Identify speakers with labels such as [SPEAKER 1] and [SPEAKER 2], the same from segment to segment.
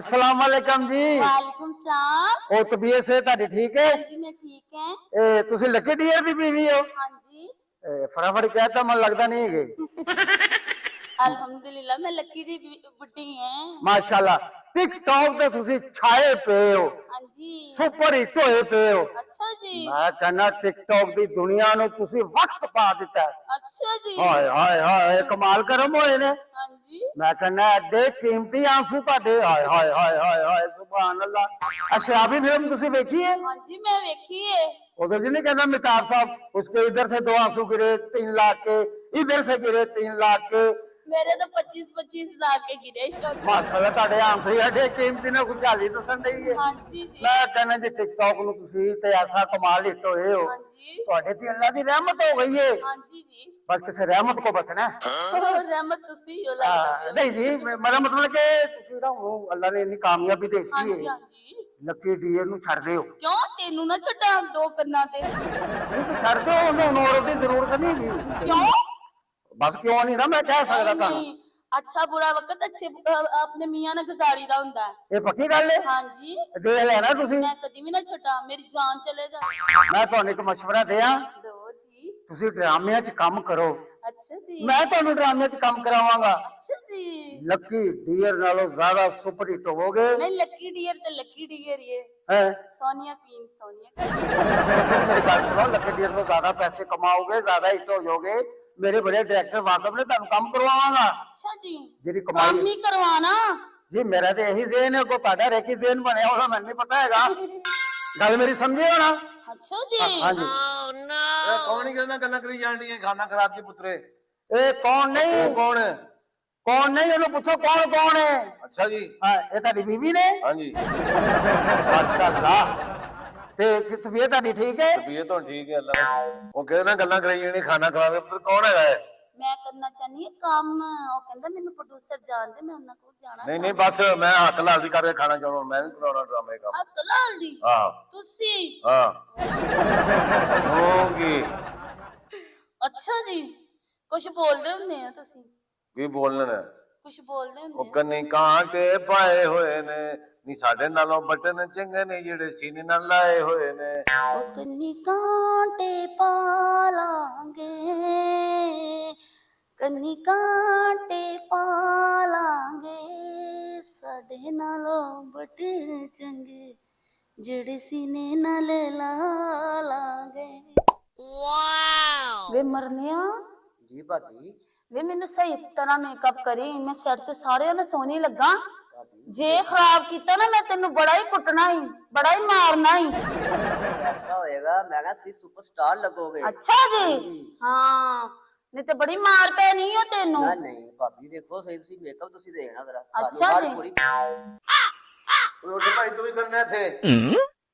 [SPEAKER 1] अस्सलाम वालेकुम जी।
[SPEAKER 2] वालेकुम सलाम।
[SPEAKER 1] और तबीयत से ताड़ी ठीक है?
[SPEAKER 2] जी मैं ठीक है।
[SPEAKER 1] तुसी लकी डियर दी बीवी हो?
[SPEAKER 2] हाँ जी।
[SPEAKER 1] फटाफट कहता मन लगता नहीं है।
[SPEAKER 2] अल्हम्दुलिल्लाह मैं लकी दी बुड्ढी है।
[SPEAKER 1] माशाल्लाह टिकटॉक ते तुसी छाए पे हो,
[SPEAKER 2] हाँ जी।
[SPEAKER 1] सुपर हिट होए पे हो।
[SPEAKER 2] अच्छा जी।
[SPEAKER 1] मैं कहना टिकटॉक दी दुनिया नु तुसी वक्त पा दिता है।
[SPEAKER 2] अच्छा जी।
[SPEAKER 1] हाय हाय हाय कमाल करम होए ने।
[SPEAKER 2] हाँ जी।
[SPEAKER 1] मैं कहना एडे कीमती आंसू ताडे। हाय हाय हाय हाय हाय सुभान अल्लाह। अशराफी फिल्म तुसी देखी है?
[SPEAKER 2] हाँ जी मैं देखी है।
[SPEAKER 1] उधर जी नहीं कहना अमिताभ साहब उसके इधर से 2 आंसू गिरे 3 लाख के, इधर से गिरे 3 लाख के।
[SPEAKER 2] मेरे तो 25-25 लाख के गिरे।
[SPEAKER 1] माशाल्लाह ताड़े आंसू एडे कीमती ने कुछ हाली दसन दई है।
[SPEAKER 2] हाँ जी जी।
[SPEAKER 1] मैं कहना जी टिकटॉक नु तुसी ते ऐसा कमाल हिट होए हो।
[SPEAKER 2] हाँ जी।
[SPEAKER 1] ਤੁਹਾਡੇ ਤੇ अल्लाह दी रहमत हो गई है।
[SPEAKER 2] हाँ जी जी।
[SPEAKER 1] बस किसी रहमत को बचना है।
[SPEAKER 2] रहमत तुसी हो लगता।
[SPEAKER 1] नहीं जी मेरा मतलब कि तुसी ना हूं अल्लाह ने इतनी कामयाबी
[SPEAKER 2] हाँ
[SPEAKER 1] देती
[SPEAKER 2] जी
[SPEAKER 1] है
[SPEAKER 2] हाँ जी।
[SPEAKER 1] लकी डियर नु छड़ दे हो।
[SPEAKER 2] क्यों तेनू ना छड्डा दो करना ते।
[SPEAKER 1] छड़ दो उन्होंने औरत की जरूरत नहीं है।
[SPEAKER 2] क्यों?
[SPEAKER 1] बस क्यों नहीं ना मैं कह सकदा
[SPEAKER 2] नहीं
[SPEAKER 1] तानू।
[SPEAKER 2] नहीं अच्छा बुरा वक्त अच्छे अपने मियां ने गुजारी दा हुंदा है।
[SPEAKER 1] ये पक्की गल है?
[SPEAKER 2] हाँ जी।
[SPEAKER 1] देख लेना तुसी।
[SPEAKER 2] मैं कदी भी ना छड्डा मेरी जान चले जा।
[SPEAKER 1] मैं ਤੁਹਾਨੂੰ ਇੱਕ ਮਸ਼ਵਰਾ ਦਿਆਂ
[SPEAKER 2] दो जी।
[SPEAKER 1] ਤੁਸੀਂ ਡਰਾਮਿਆਂ 'ਚ ਕੰਮ ਕਰੋ।
[SPEAKER 2] अच्छा जी।
[SPEAKER 1] ਮੈਂ ਤੁਹਾਨੂੰ ਡਰਾਮਿਆਂ 'ਚ ਕੰਮ ਕਰਾਵਾਂਗਾ।
[SPEAKER 2] अच्छा जी।
[SPEAKER 1] ਲੱਕੀ ਡੀਅਰ ਨਾਲੋਂ ਜ਼ਿਆਦਾ ਸੁਪਰ ਹਿੱਟ ਹੋਵੋਗੇ।
[SPEAKER 2] नहीं लकी डियर तो लकी डियर ये
[SPEAKER 1] है
[SPEAKER 2] सोनिया क्वीन सोनिया।
[SPEAKER 1] मेरी गल सुनो लकी ਡੀਅਰ ਤੋਂ ਜ਼ਿਆਦਾ ਪੈਸੇ ਕਮਾओगे ਜ਼ਿਆਦਾ ਹਿੱਟ ਹੋ ਜਾਓਗੇ। ਮੇਰੇ ਬੜੇ डायरेक्टर वाकफ ने ਤੁਹਾਨੂੰ ਕੰਮ ਕਰਵਾਵਾਂਗਾ।
[SPEAKER 2] अच्छा जी।
[SPEAKER 1] ਜਿਹੜੀ
[SPEAKER 2] काम
[SPEAKER 1] ਕਮਾਈ
[SPEAKER 2] ही करवाना।
[SPEAKER 1] जी मेरा तो यही ज़हन है को ਤੁਹਾਡਾ ਰੇਕੀ ज़हन ਬਣਿਆ ਹੋਣਾ ਮੈਨੂੰ ਨਹੀਂ ਪਤਾ ਹੈਗਾ। ਗੱਲ ਮੇਰੀ ਸਮਝੇ ਹੋ ना?
[SPEAKER 2] अच्छा जी।
[SPEAKER 1] हाँ जी।
[SPEAKER 3] कौन ही कहना गल्ला करी जानी है खाना खराब जी पुत्रे।
[SPEAKER 1] ए कौन नहीं
[SPEAKER 3] कौन है?
[SPEAKER 1] कौन नहीं ਉਹਨੂੰ ਪੁੱਛੋ ਕੌਣ ਕੌਣ ਹੈ।
[SPEAKER 3] अच्छा जी।
[SPEAKER 1] ਹਾਂ ਇਹ ਤੁਹਾਡੀ ਬੀਵੀ ਨੇ?
[SPEAKER 3] हाँ जी।
[SPEAKER 1] ਮਾਸ਼ਾਅੱਲਾ ਤੇ ਤਬੀਅਤ ਤੁਹਾਡੀ ਠੀਕ ਹੈ?
[SPEAKER 3] तबीयत तो ठीक है अल्लाह। वो कहना गल्ला करी जानी खाना खराब पुत्र कौन है?
[SPEAKER 2] मैं करना चाहनी है काम ਉਹ ਕਹਿੰਦਾ ਮੈਨੂੰ ਪ੍ਰੋਡਿਊਸਰ ਜਾਣਦੇ मैं ਉਹਨਾਂ ਕੋਲ ਜਾਣਾ।
[SPEAKER 3] नहीं नहीं बस मैं हाथ लाल करके खाना चाहूँ मैं नहीं कराना ड्रामे का।
[SPEAKER 2] ਕਲਾਲ ਦੀ
[SPEAKER 3] हाँ
[SPEAKER 2] ਤੁਸੀਂ।
[SPEAKER 3] हाँ होगी
[SPEAKER 2] ਅੱਛਾ ਜੀ ਕੁਝ ਬੋਲਦੇ ਹੁੰਦੇ ਆ ਤੁਸੀਂ।
[SPEAKER 3] की बोलने ने
[SPEAKER 2] ਕੁਝ ਬੋਲਦੇ
[SPEAKER 3] ਉਹ
[SPEAKER 2] ਹੁੰਦੇ ਆ।
[SPEAKER 3] ਕੰਨੀ ਕਾਂਟੇ ਪਾਏ ਹੋਏ ਨੇ ਨੀ ਸਾਡੇ ਨਾਲੋਂ ਬਟਨ ਚੰਗੇ ਨੇ ਜਿਹੜੇ ਸੀਨੇ ਨਾਲ ਲਾਏ ਹੋਏ ਨੇ।
[SPEAKER 2] ਉਹ ਕੰਨੀ ਕਾਂਟੇ ਪਾ ਲਾਂਗੇ ਕੰਨੀ ਕਾਂਟੇ ਪਾ ਲਾਂਗੇ ਸਾਡੇ ਨਾਲੋਂ ਬਟਨ ਚੰਗੇ ਜਿਹੜੇ ਸੀਨੇ ਨਾਲ ਲਾ ਲਾਂਗੇ। ਵਾਓ ਵੇ ਮਰਨਿਆ
[SPEAKER 1] ਜੀ ਭਾਬੀ
[SPEAKER 2] ਵੇ ਮੈਨੂੰ ਸਹੀ ਤਰ੍ਹਾਂ ਮੇਕਅਪ ਕਰੀ ਮੈਂ ਸਿਰ ਤੇ ਸਾਰਿਆਂ ਨੇ ਸੋਹਣੀ ਲੱਗਾ। ਜੇ ਖਰਾਬ ਕੀਤਾ ਨਾ ਮੈਂ ਤੈਨੂੰ ਬੜਾ ਹੀ ਕੁੱਟਣਾ ਹੀ ਬੜਾ ਹੀ ਮਾਰਨਾ ਹੀ।
[SPEAKER 4] ऐसा होएगा मैं कहा सी सुपरस्टार लगोगे।
[SPEAKER 2] अच्छा जी हाँ नहीं तो बड़ी मार पे नहीं हो तेनू।
[SPEAKER 4] ना नहीं भाभी देखो सही तुसी मेकअप तुसी देखना जरा।
[SPEAKER 2] अच्छा जी।
[SPEAKER 4] पूरी
[SPEAKER 3] रोटी भाई तू भी करने थे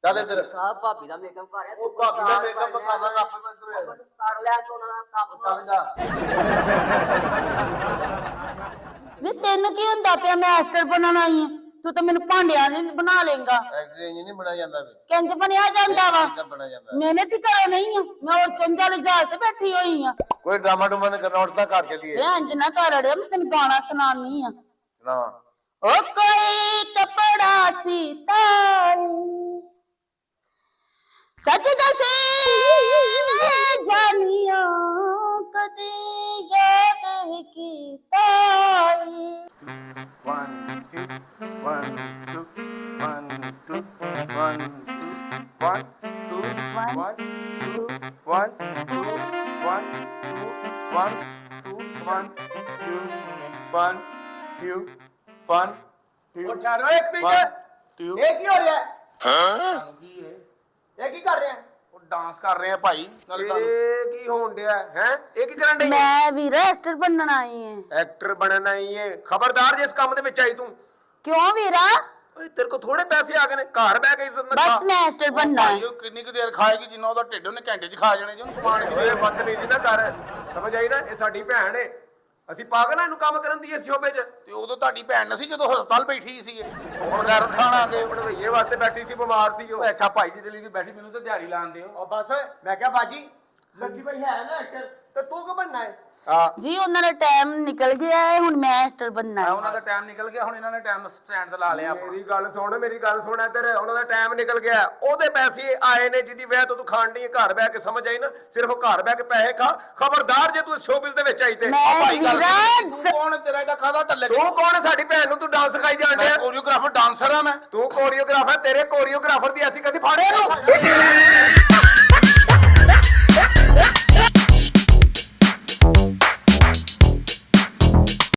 [SPEAKER 3] चल इधर
[SPEAKER 4] साहब भाभी दा मेकअप कर
[SPEAKER 3] ਉਹ ਭਾਬੀ ਦਾ ਮੇਕਅਪ ਕਰਨਾ ਆਪੇ ਮੈਂ ਇਧਰ
[SPEAKER 4] कर लिया तो ना काम
[SPEAKER 3] ਚੱਲ ਜਾ।
[SPEAKER 2] वे तेनू की हुंदा पिया मैं एक्टर बनना आई हूं तू तो मैनू भांडिया बना लेगा।
[SPEAKER 3] ਐਕਟਰ ਇੰਜ ਨਹੀਂ ਬਣਾਇਆ ਜਾਂਦਾ ਵੀ
[SPEAKER 2] किंज बनया जांदा वा
[SPEAKER 3] ਕਿੱਦਾਂ ਬਣਾਇਆ ਜਾਂਦਾ।
[SPEAKER 2] मेहनत ही करो नहीं हूं मैं और चंगा ले जहाज से बैठी हुई हूं।
[SPEAKER 3] ਕੋਈ ਡਰਾਮਾ ਡੂਮਾ ਨਹੀਂ ਕਰਨਾ ਉੜਦਾ ਘਰ ਚਲੀਏ
[SPEAKER 2] वे इंज ना कर अड़िया मैं तेन गाना सुनानी हूं।
[SPEAKER 3] ਸੁਣਾ।
[SPEAKER 2] ओ कोई कपड़ा सीता सच दसे जानिया कदे याद कीता।
[SPEAKER 3] 1 2 1 2 1 2 1 2 1 2 1 2 1 2 1 2 1 2 1 2 1 2 1 2
[SPEAKER 1] ਠਹਿਰੋ ਇੱਕ ਮਿੰਟ
[SPEAKER 3] 2
[SPEAKER 1] ਇਹ ਕੀ ਹੋ ਰਿਹਾ ਹੈ?
[SPEAKER 3] ਕੀ ਹੈ
[SPEAKER 1] ਇਹ ਕੀ ਕਰ ਰਹੇ ਆ?
[SPEAKER 3] ਉਹ ਡਾਂਸ ਕਰ ਰਹੇ ਆ ਭਾਈ। ਇਹ ਕੀ ਹੋਣ ਡਿਆ ਹੈ? ਇਹ ਕੀ ਕਰਨ ਡਈ ਹੈ?
[SPEAKER 2] मैं वीर एक्टर बनना आई है।
[SPEAKER 3] ਐਕਟਰ ਬਣਨ ਆਈ ਹੈ। ਖਬਰਦਾਰ ਜੇ ਇਸ ਕੰਮ ਦੇ ਵਿੱਚ ਆਈ ਤੂੰ।
[SPEAKER 2] क्यों वीरा?
[SPEAKER 3] ਓਏ ਤੇਰੇ ਕੋ ਥੋੜੇ ਪੈਸੇ ਆ ਗਏ ਨੇ ਘਰ ਬਹਿ ਕੇ ਇੱਜ਼ਤ ਨਾਲ
[SPEAKER 2] बस मैं एक्टर बनना है।
[SPEAKER 3] ਉਹ ਕਿੰਨੀ ਕੁ ਦੇਰ ਖਾਏਗੀ ਜਿੰਨਾ ਉਹਦਾ ਢਿੱਡ ਉਹਨੇ ਘੰਟੇ 'ਚ ਖਾ ਜਾਣੇ ਜੀ ਉਹਨੂੰ ਕਮਾਣ ਕੀ ਦੇ ਬਦਤਮੀਜ਼ੀ ਨਾ ਕਰ। ਸਮਝ ਆਈ ਨਾ ਇਹ ਸਾਡੀ ਭੈਣ ਏ ਅਸੀਂ ਪਾਗਲ ਆ ਇਹਨੂੰ ਕੰਮ ਕਰਨ ਦੀ ਇਸ ਸ਼ੋਬੇ 'ਚ। ਤੇ ਉਦੋਂ ਤੁਹਾਡੀ ਭੈਣ ਨਾ ਸੀ ਜਦੋਂ ਹਸਪਤਾਲ ਬੈਠੀ ਸੀ ਹੁਣ ਘਰ ਖਾਣਾ ਕੇ ਬਣਵਈਏ ਵਾਸਤੇ ਬੈਠੀ ਸੀ ਬਿਮਾਰ ਸੀ ਉਹ। ਅੱਛਾ ਭਾਈ ਜੀ ਦੇ ਲਈ ਵੀ ਬੈਠੀ ਮੈਨੂੰ ਤਾਂ ਦਿਹਾੜੀ ਲਾਣ ਦਿਓ।
[SPEAKER 1] ਉਹ ਬਸ ਮੈਂ ਕਿਹਾ ਬਾਜੀ
[SPEAKER 5] ਲੱਕੀ ਭਾਈ ਹੈ ਨਾ ਐਕਟਰ ਤੇ ਤੂੰ ਕੀ ਬਣਨਾ ਹੈ?
[SPEAKER 2] ਜੀ ਉਹਨਾਂ ਦਾ ਟਾਈਮ ਨਿਕਲ ਗਿਆ ਹੈ, ਹੁਣ ਮੈਂ ਐਕਟਰ ਬਣਨਾ ਹੈ।
[SPEAKER 3] ਉਹਨਾਂ ਦਾ ਟਾਈਮ ਨਿਕਲ ਗਿਆ, ਹੁਣ ਇਹਨਾਂ ਨੇ ਟਾਈਮ ਸਟੈਂਡ ਤੇ ਲਾ ਲਿਆ
[SPEAKER 5] ਮੇਰੀ ਗੱਲ ਸੁਣ ਇੱਧਰ, ਉਹਨਾਂ ਦਾ ਟਾਈਮ ਨਿਕਲ ਗਿਆ, ਉਹਦੇ ਪੈਸੇ ਆਏ ਨੇ ਜਿਹਦੀ ਵਜ੍ਹਾ ਤੋਂ ਤੂੰ ਖਾਣ ਨਹੀਂ ਘਰ ਬਹਿ ਕੇ, ਸਮਝ ਆਈ ਨਾ? ਸਿਰਫ ਘਰ ਬਹਿ ਕੇ ਪੈਸੇ ਖਾ, ਖਬਰਦਾਰ ਜੇ ਤੂੰ ਸ਼ੋਬਿਲ ਦੇ ਵਿੱਚ ਆਈ ਤੇ।
[SPEAKER 2] ਮੈਂ
[SPEAKER 3] ਭਾਈ ਗੱਲ
[SPEAKER 2] ਵੀਰਾ
[SPEAKER 3] ਤੂੰ ਕੌਣ, ਤੇਰਾ ਇਹਦਾ ਖਾਦਾ ਥੱਲੇ
[SPEAKER 5] ਤੂੰ ਕੌਣ ਹੈ? ਸਾਡੀ ਭੈਣ ਨੂੰ ਤੂੰ ਡਾਂਸ ਸਿਖਾਈ ਜਾਣ
[SPEAKER 3] ਮੈਂ
[SPEAKER 5] ਡਿਆ?
[SPEAKER 3] ਕੋਰੀਓਗ੍ਰਾਫਰ ਡਾਂਸਰ ਆ ਮੈਂ।
[SPEAKER 5] ਤੂੰ ਕੋਰੀਓਗ੍ਰਾਫਰ, ਤੇਰੇ ਕੋਰੀਓਗ੍ਰਾਫਰ ਦੀ ਅਸੀਂ ਕਦੀ ਫਾੜੇ ਨੂੰ